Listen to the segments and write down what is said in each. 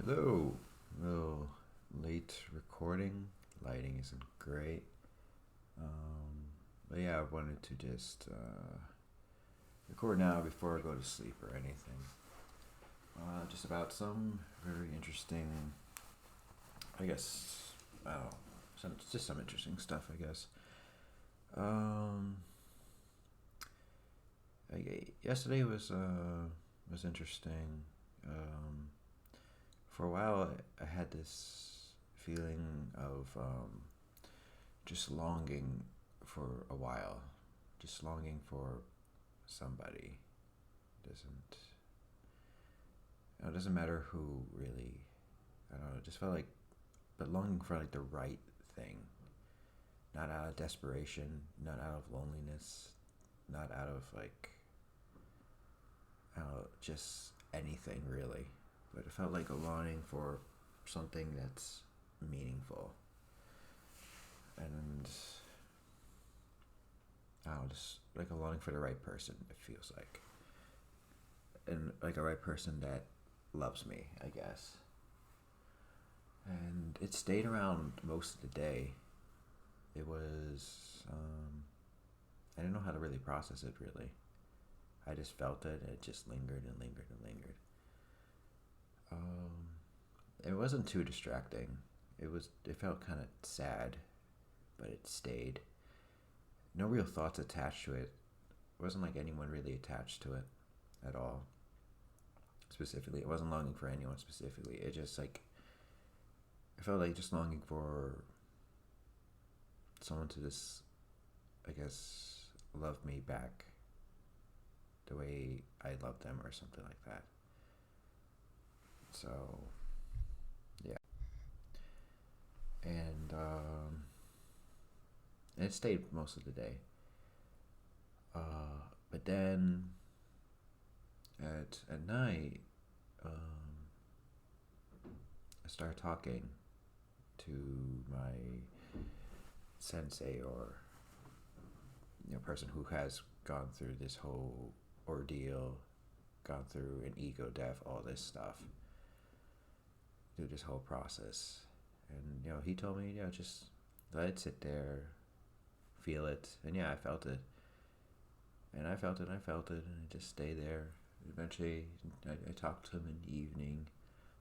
Hello. Little late recording. Lighting isn't great. But yeah, I wanted to just record now before I go to sleep or anything. Just about some very interesting, I guess, I don't know, just some interesting stuff, I guess. Um, Yesterday was interesting. Um, for a while, I had this feeling of just longing for a while, just longing for somebody. Doesn't it doesn't matter who really. I don't know. It just felt like, but longing for like the right thing, not out of desperation, not out of loneliness, not out of like I don't know, just anything really. But it felt like a longing for something that's meaningful, and I don't know, just like a longing for the right person. It feels like, and like a right person that loves me, I guess. And it stayed around most of the day. It was I didn't know how to really process it really. I just felt it and it just lingered and lingered and lingered. Um, it wasn't too distracting. It felt kind of sad, but it stayed. No real thoughts attached to it. It wasn't like anyone really attached to it at all. Specifically, it wasn't longing for anyone specifically. It just like I felt like just longing for someone to just, I guess, love me back the way I loved them or something like that. So, yeah. And it stayed most of the day. But then at night, I started talking to my sensei or person who has gone through this whole ordeal, gone through an ego death, all this stuff, through this whole process. And he told me, just let it sit there, feel it, and yeah, I felt it, and I felt it, and I felt it, and it just stayed there. Eventually, I talked to him in the evening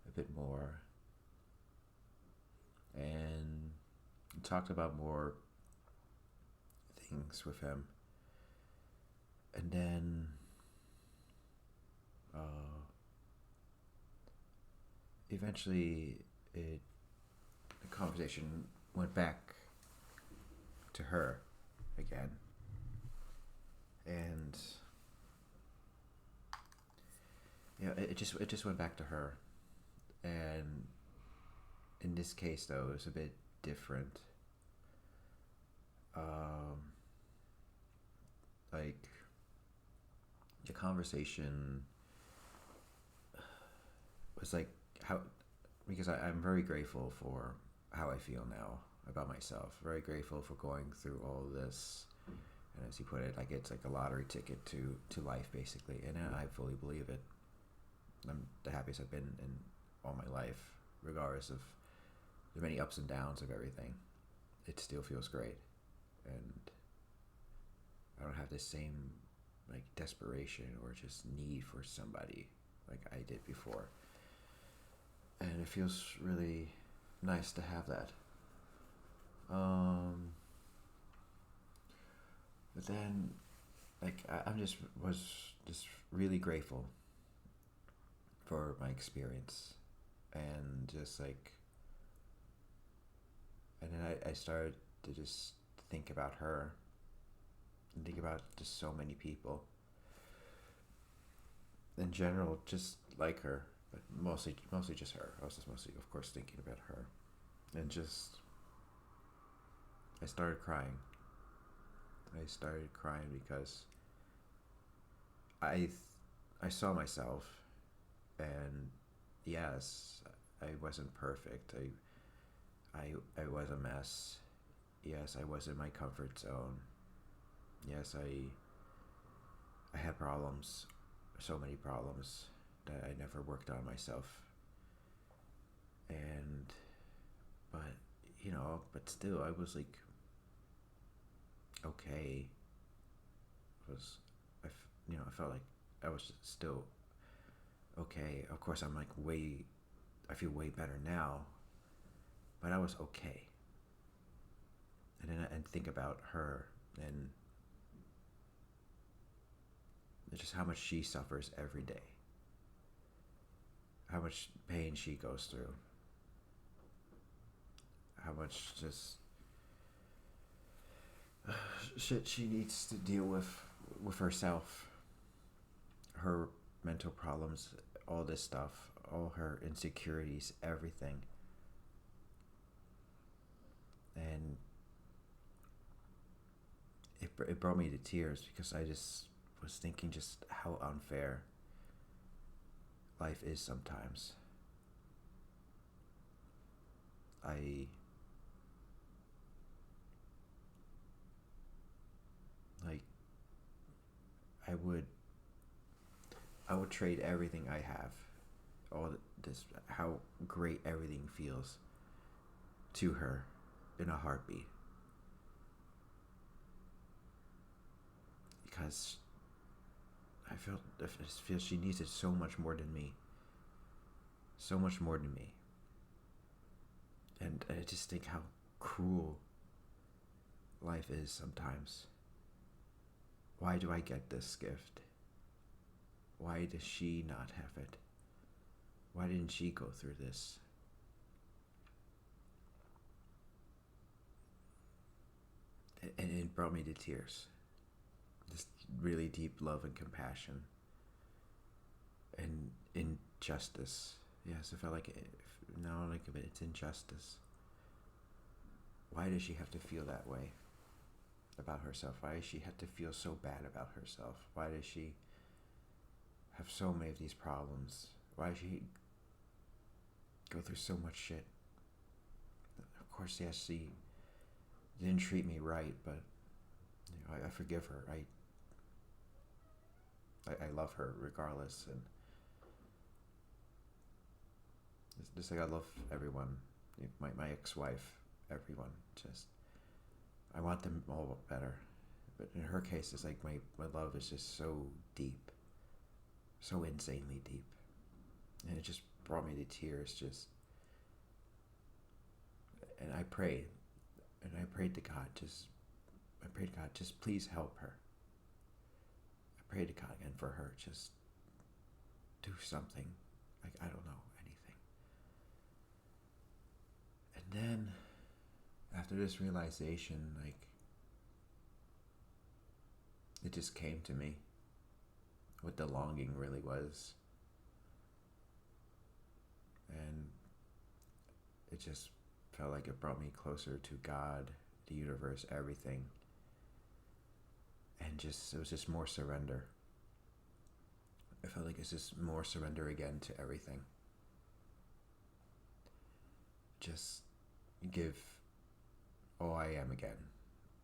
a bit more, and talked about more things with him, and then eventually the conversation went back to her again, and it just went back to her, and in this case though it was a bit different. Like the conversation was like how because I'm very grateful for how I feel now about myself. Very grateful for going through all this, and as he put it, like it's like a lottery ticket to life basically, and I fully believe it. I'm the happiest I've been in all my life, regardless of the many ups and downs of everything. It still feels great, and I don't have the same like desperation or just need for somebody like I did before, and it feels really nice to have that. But then, like I'm just was just really grateful for my experience, and just like, and then I started to just think about her and think about just so many people in general, just like her, but mostly just her. I was just mostly, of course, thinking about her, and just I started crying. I started crying because I I saw myself, and yes, I wasn't perfect. I was a mess. Yes, I was in my comfort zone. Yes, I had problems, so many problems that I never worked on myself. And but but still, I was like okay. Was I felt like I was still okay. Of course, I'm like way. I feel way better now, but I was okay. And then I think about her and just how much she suffers every day, how much pain she goes through, how much just shit she needs to deal with herself, her mental problems, all this stuff, all her insecurities, everything. And it brought me to tears because I just was thinking just how unfair life is sometimes. I like I would trade everything I have, all this, how great everything feels, to her in a heartbeat, because I just feel she needs it so much more than me, so much more than me. And I just think how cruel life is sometimes. Why do I get this gift? Why does she not have it? Why didn't she go through this? And it brought me to tears. Just really deep love and compassion. And injustice. Yes, I felt like now I think of it, it's injustice. Why does she have to feel that way about herself? Why does she have to feel so bad about herself? Why does she have so many of these problems? Why does she go through so much shit? Of course, yes, she didn't treat me right, but I forgive her. I love her regardless, and just like I love everyone, my ex-wife, everyone. Just I want them all better, but in her case, it's like my love is just so deep, so insanely deep, and it just brought me to tears. Just and I prayed, and I prayed to God, just please help her. I prayed to God again for her, just do something. Like, I don't know, anything. And then, after this realization, like, it just came to me what the longing really was. And it just felt like it brought me closer to God, the universe, everything. And it was just more surrender. I felt like it's just more surrender again to everything. Just give all I am again,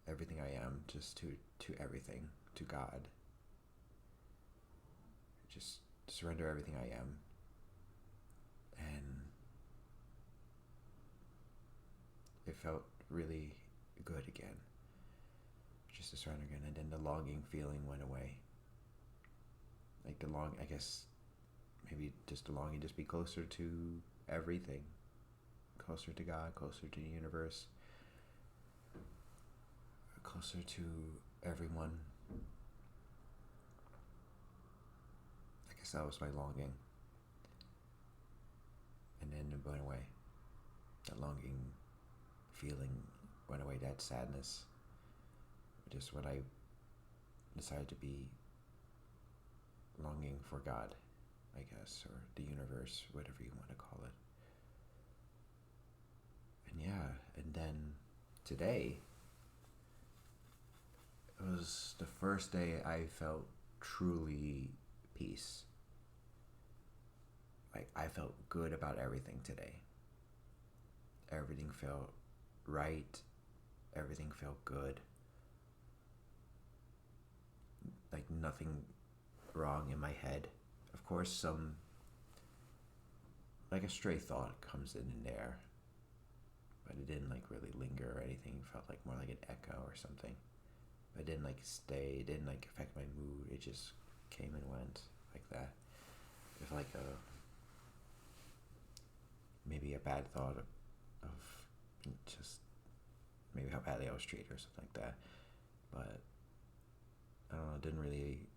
everything I am, just to everything, to God. Just surrender everything I am. And it felt really good again. Just to surrender again, and then the longing feeling went away. Like I guess maybe just the longing, just be closer to everything, closer to God, closer to the universe, closer to everyone. I guess that was my longing, and then it went away. That longing feeling went away. That sadness. Just when I decided to be longing for God, I guess, or the universe, whatever you want to call it. And yeah, and then today, it was the first day I felt truly peace. Like, I felt good about everything today. Everything felt right. Everything felt good. Like, nothing wrong in my head. Of course, some like a stray thought comes in there, but it didn't like really linger or anything. It felt like more like an echo or something. But it didn't like stay. It didn't like affect my mood. It just came and went like that. If like a maybe a bad thought of just maybe how badly I was treated or something like that. But I don't know. It didn't really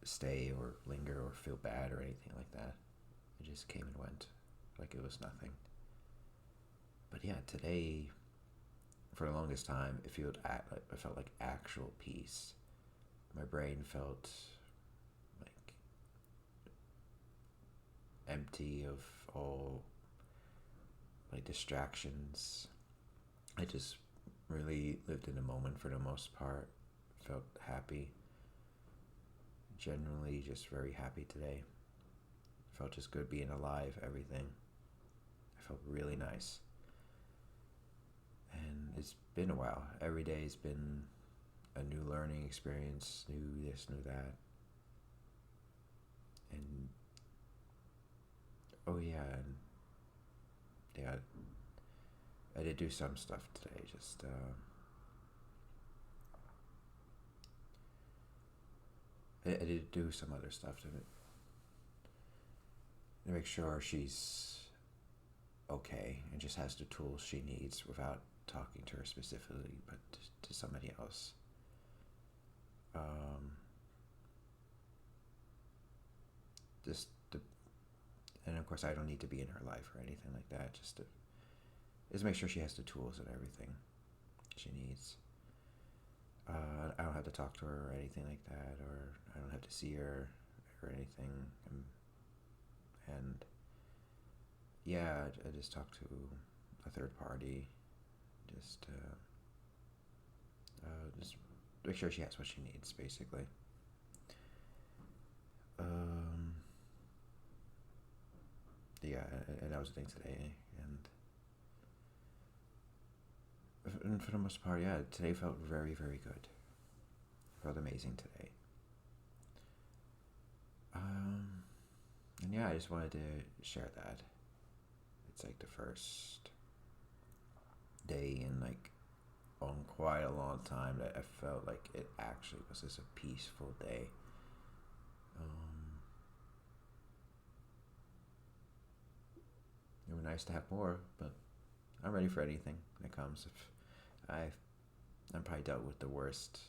stay or linger or feel bad or anything like that. It just came and went like it was nothing. But yeah, today, for the longest time, it felt like actual peace. My brain felt like empty of all like distractions. I just really lived in the moment for the most part. Felt happy. Genuinely just very happy today. Felt just good being alive, everything. I felt really nice. And it's been a while. Every day's been a new learning experience, new this, new that. And oh yeah, and yeah, I did do some stuff today. Just I did do some other stuff to make sure she's okay and just has the tools she needs without talking to her specifically, but to somebody else. Um, just to, and of course, I don't need to be in her life or anything like that. Just make sure she has the tools and everything she needs. I don't have to talk to her or anything like that, or I don't have to see her or anything. And yeah, I just talked to a third party, just just make sure she has what she needs, basically. Um, yeah, and that was the thing today, and for the most part, yeah, today felt very, very good. Felt amazing today. And yeah, I just wanted to share that. It's like the first day in like on quite a long time that I felt like it actually was just a peaceful day. It would be nice to have more, but I'm ready for anything that comes. If I'm probably dealt with the worst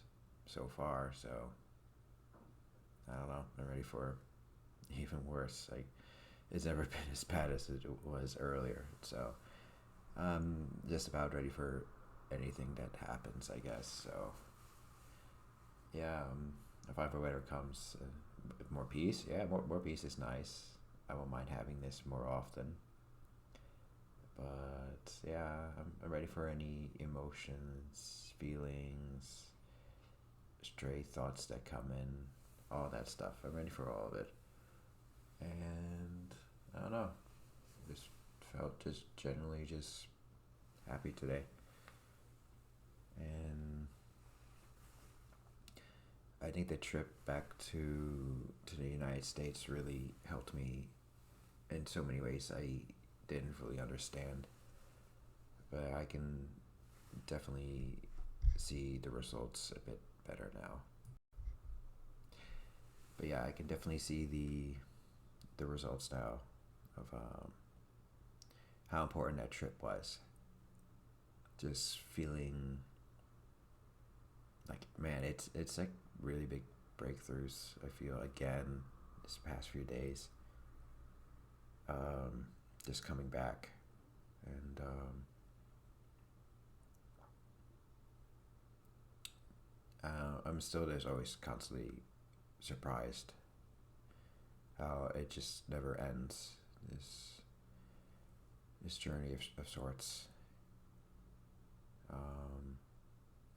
so far, so I don't know. I'm ready for even worse. Like it's never been as bad as it was earlier, so I'm just about ready for anything that happens, I guess. So yeah, if ever weather comes, more peace. Yeah, more peace is nice. I won't mind having this more often. But yeah, I'm ready for any emotions, feelings, stray thoughts that come in, all that stuff. I'm ready for all of it. And I don't know, just felt just generally just happy today. And I think the trip back to the United States really helped me in so many ways I didn't really understand. But I can definitely see the results a bit better now. But yeah, I can definitely see the results now of how important that trip was. Just feeling like, man, it's like really big breakthroughs. I feel again this past few days. Just coming back, and I'm still there's always constantly surprised how it just never ends. This journey of sorts.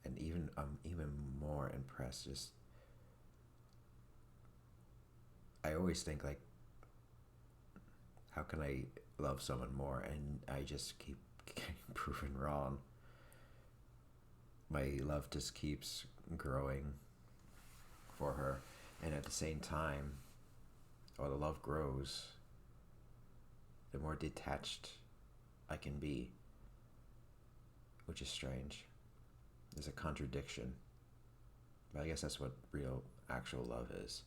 And even I'm even more impressed. Just I always think like, how can I love someone more? And I just keep getting proven wrong. My love just keeps growing for her, and at the same time, while the love grows, the more detached I can be, which is strange. There's a contradiction. But I guess that's what real, actual love is.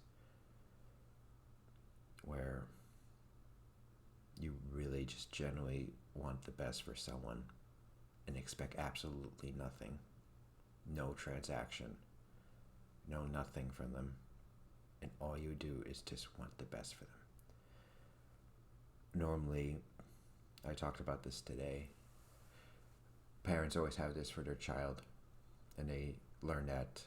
Where you really just genuinely want the best for someone and expect absolutely nothing. No transaction. No nothing from them. And all you do is just want the best for them. Normally, I talked about this today, parents always have this for their child, and they learn that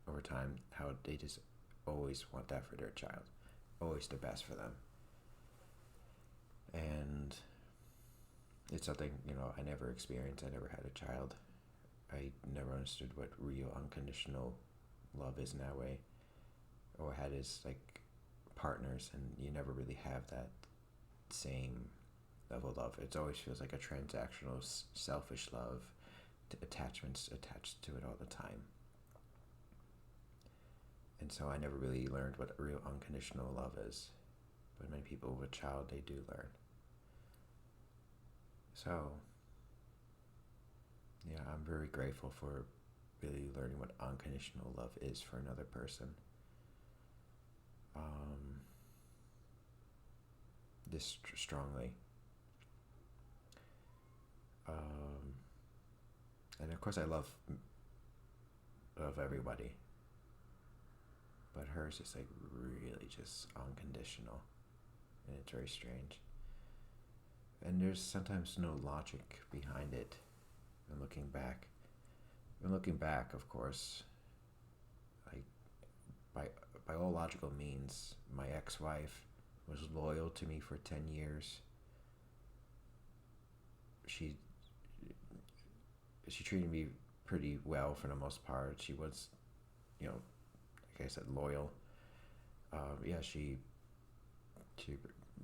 over time, how they just always want that for their child, always the best for them. And it's something, I never experienced. I never had a child. I never understood what real unconditional love is in that way, or had as like partners, and you never really have that same level of love. It always feels like a transactional, selfish love, attachments attached to it all the time. And so I never really learned what real unconditional love is. But many people with a child, they do learn. So, yeah, I'm very grateful for really learning what unconditional love is for another person. This strongly. And of course I love everybody. But hers is like really just unconditional. And it's very strange. And there's sometimes no logic behind it. And looking back, of course, like by all logical means, my ex-wife was loyal to me for 10 years. She treated me pretty well for the most part. She was, like I said, loyal. She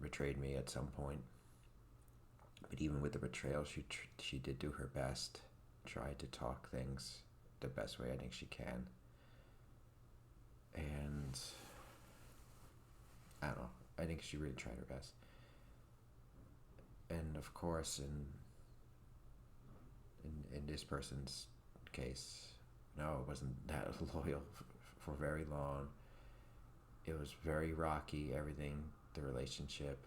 betrayed me at some point. But even with the betrayal, she did do her best, tried to talk things the best way I think she can. And I don't know, I think she really tried her best. And of course, in this person's case, no, it wasn't that loyal for very long. It was very rocky, everything, the relationship.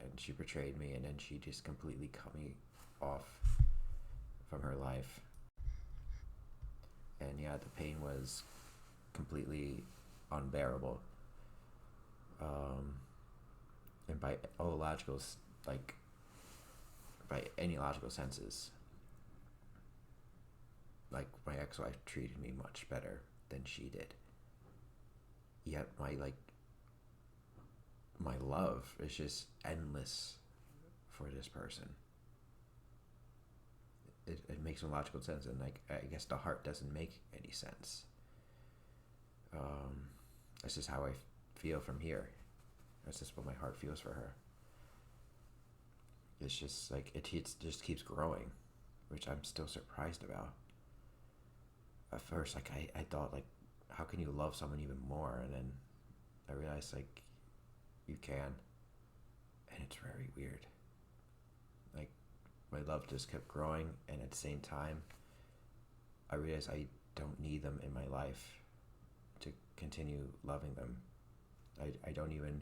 And she betrayed me, and then she just completely cut me off from her life. And yeah, the pain was completely unbearable. And by any logical senses, like my ex-wife treated me much better than she did. Yet my love is just endless for this person. It makes no logical sense, and I guess the heart doesn't make any sense. That's just how I feel from here. That's just what my heart feels for her. It's just like it just keeps growing, which I'm still surprised about. At first, I thought, how can you love someone even more? And then I realized, you can. And it's very weird. My love just kept growing, and at the same time, I realized I don't need them in my life to continue loving them. I don't even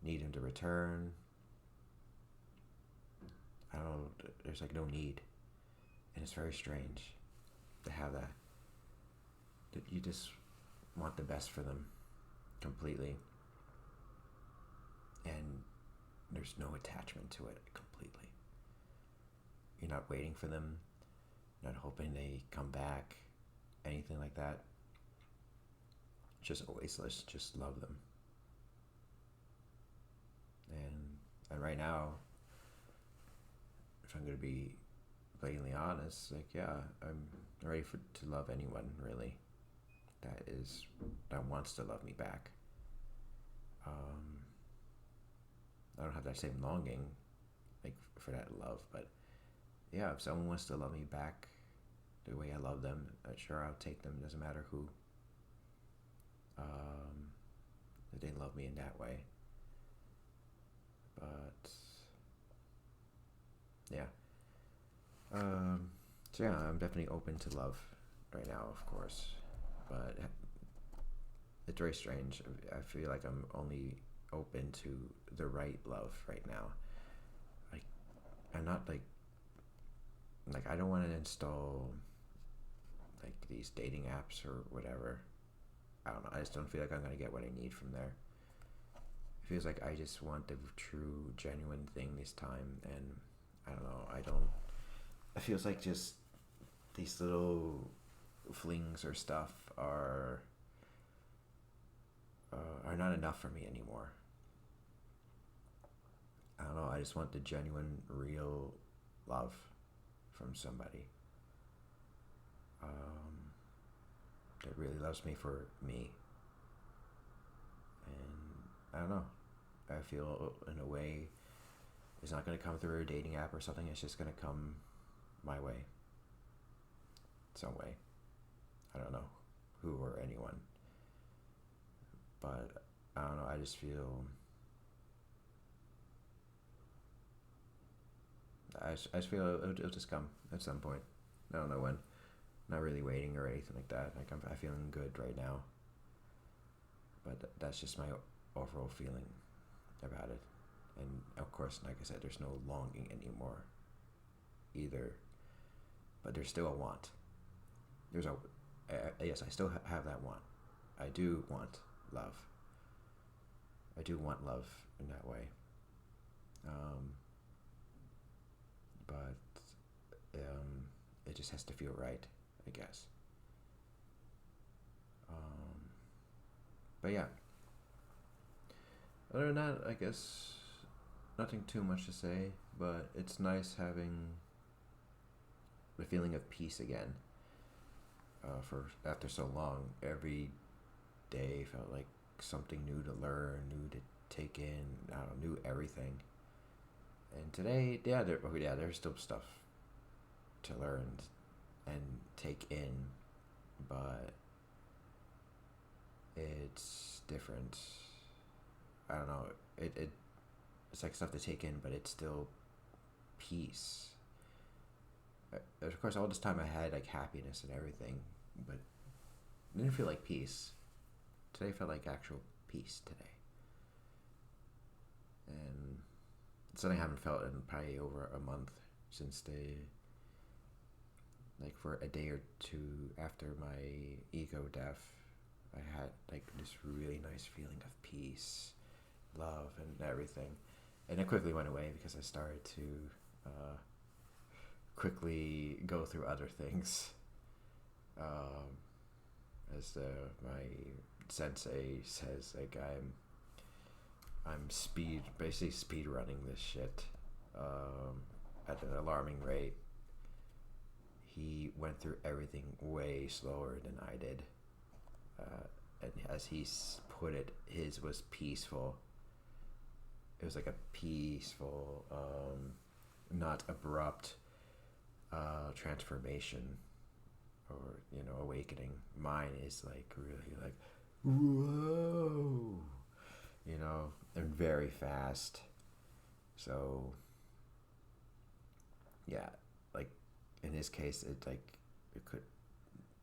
need them to return. I don't know, there's no need. And it's very strange to have that. That you just want the best for them completely. And there's no attachment to it completely. You're not waiting for them, not hoping they come back, anything like that. Just always let's just love them. And right now, if I'm going to be blatantly honest, I'm ready to love anyone, really, that wants to love me back. I don't have that same longing, for that love, but yeah, if someone wants to love me back the way I love them, sure, I'll take them. Doesn't matter who. If they love me in that way. But yeah. So yeah, I'm definitely open to love right now, of course, but it's very strange. I feel like I'm only open to the right love right now. Like, I'm not like I don't want to install like these dating apps or whatever. I don't know. I just don't feel like I'm gonna get what I need from there. It feels like I just want the true, genuine thing this time, and I don't know. I don't. It feels like just these little flings or stuff are not enough for me anymore. I don't know. I just want the genuine, real love from somebody that really loves me for me. And I don't know. I feel in a way it's not going to come through a dating app or something. It's just going to come my way, some way. I don't know who or anyone, but I don't know. I just feel I just feel it'll just come at some point. I don't know when. Not really waiting or anything like that. Like I'm feeling good right now, but that's just my overall feeling about it. And of course, like I said, there's no longing anymore either, but there's still a want. There's a yes, I still have that want. I do want love. I do want love in that way. But it just has to feel right, I guess. But yeah, other than that, I guess nothing too much to say, but it's nice having the feeling of peace again. For after so long, every day felt like something new to learn, new to take in. I don't know, new everything. And today, there's still stuff to learn and take in, but it's different. I don't know. It's like stuff to take in, but it's still peace. Of course, all this time I had like happiness and everything, but it didn't feel like peace. Today felt like actual peace today, and it's something I haven't felt in probably over a month since like for a day or two after my ego death, I had like this really nice feeling of peace, love, and everything, and it quickly went away because I started to quickly go through other things. As my sensei says, like I'm basically speed running this shit at an alarming rate. He went through everything way slower than I did, and as he put it, his was peaceful. It was like a peaceful, not abrupt transformation or awakening. Mine is like really like whoa, and very fast. So yeah, like in his case, it could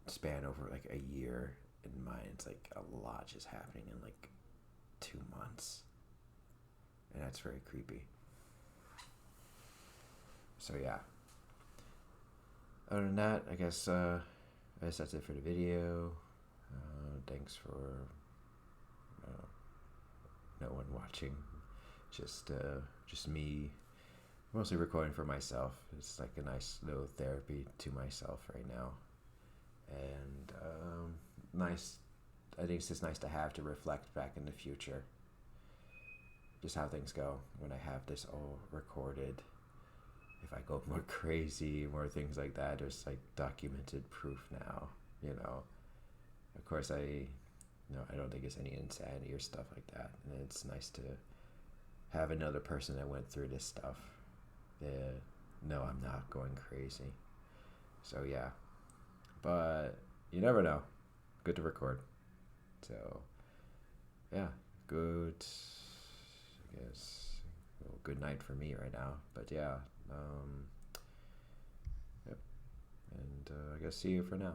span over like a year. In mine, it's like a lot just happening in like 2 months, and that's very creepy. So yeah. Other than that, I guess that's it for the video. Thanks for no one watching. Just me, mostly recording for myself. It's like a nice little therapy to myself right now, and nice. I think it's just nice to have to reflect back in the future, just how things go when I have this all recorded. If I go more crazy, more things like that, there's like documented proof now. Of course, I don't think it's any insanity or stuff like that, and it's nice to have another person that went through this stuff. No, I'm not going crazy. So yeah, but you never know. Good to record. So yeah, good. I guess we'll good night for me right now. But yeah, yep. And I guess see you for now.